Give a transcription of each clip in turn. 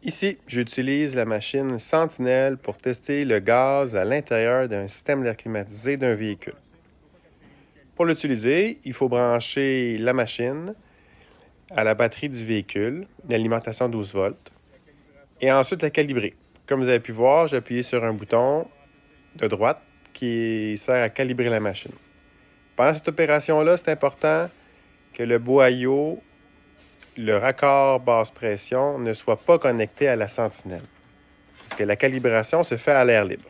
Ici, j'utilise la machine Sentinelle pour tester le gaz à l'intérieur d'un système d'air climatisé d'un véhicule. Pour l'utiliser, il faut brancher la machine à la batterie du véhicule, une alimentation 12 volts, et ensuite la calibrer. Comme vous avez pu voir, j'ai appuyé sur un bouton de droite qui sert à calibrer la machine. Pendant cette opération-là, c'est important que le boyau, le raccord basse pression, ne soit pas connecté à la sentinelle, parce que la calibration se fait à l'air libre.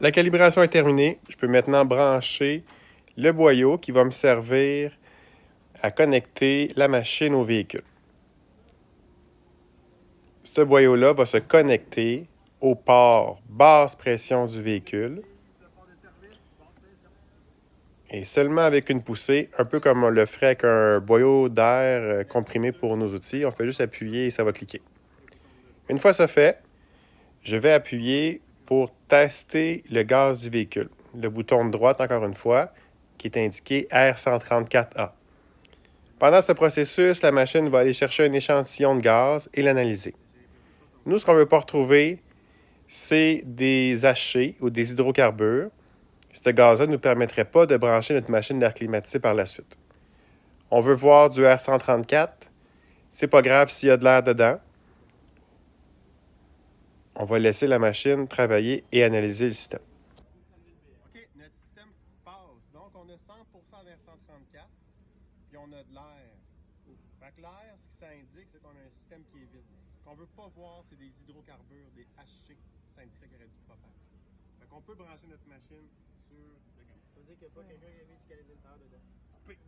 La calibration est terminée. Je peux maintenant brancher le boyau qui va me servir à connecter la machine au véhicule. Ce boyau-là va se connecter au port basse pression du véhicule. Et seulement avec une poussée, un peu comme on le ferait avec un boyau d'air comprimé pour nos outils, on fait juste appuyer et ça va cliquer. Une fois ça fait, je vais appuyer pour tester le gaz du véhicule. Le bouton de droite, encore une fois, qui est indiqué R134A. Pendant ce processus, la machine va aller chercher un échantillon de gaz et l'analyser. Nous, ce qu'on ne veut pas retrouver, c'est des HC ou des hydrocarbures. Ce gaz-là ne nous permettrait pas de brancher notre machine d'air climatisé par la suite. On veut voir du R134. C'est pas grave s'il y a de l'air dedans. On va laisser la machine travailler et analyser le système. OK, notre système passe. Donc, on a 100% d'air 134, puis on a de l'air. Fait que l'air, ce que ça indique, c'est qu'on a un système qui est vide. Ce qu'on veut pas voir, c'est des hydrocarbures, des HC. Ça indiquerait qu'il y aurait du propane. Fait qu'on peut brancher notre machine sur le gaz. Ça veut dire qu'il n'y a pas quelqu'un qui a mis du calisintère dedans.